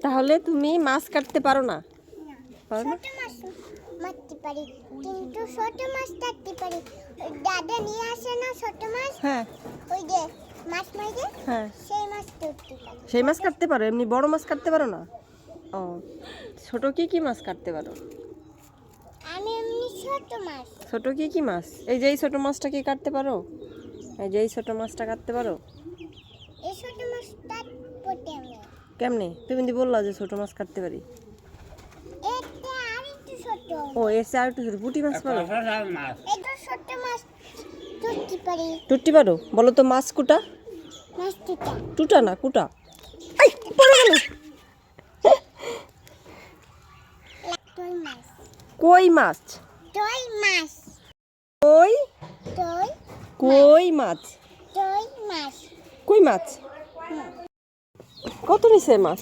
তাহলে তুমি মাছ কাটতে পারো না? পারো না? ছোট মাছ মারতে পারি, কিন্তু ছোট মাছ কাটতে পারি। ওই দাদা নিয়ে আসে না ছোট মাছ, হ্যাঁ ওই যে মাছ মাইরে, হ্যাঁ, সেই মাছ ধরতে পারি। সেই মাছ কাটতে পারো, এমনি বড় মাছ কাটতে পারো না? ও, ছোট কি কি মাছ কাটতে পারো? আমি এমনি ছোট মাছ। ছোট কি কি মাছ? এই যে এই ছোট মাছটা কি কাটতে পারো? এই যে এই ছোট মাছটা কাটতে পারো? এই ছোট মাছ কাটবো আমি। কেমনে? তুমি তো বললা যে ছোট মাছ কাটতে পারি। এটা আর একটু ছোট। ও, এসে আর একটু ছোট পুঁটি মাছ পারো? এটা ছোট মাছ ধরতে পারি। টুটি পারো? বলো তো মাছ কুটা। মাছ দুটা। টুটা না কুটা। এই পড়ে গেল। দই মাছ। কই মাছ? দই মাছ। কই দই কই মাছ? দই মাছ। কই মাছ? কত নিছে মাছ?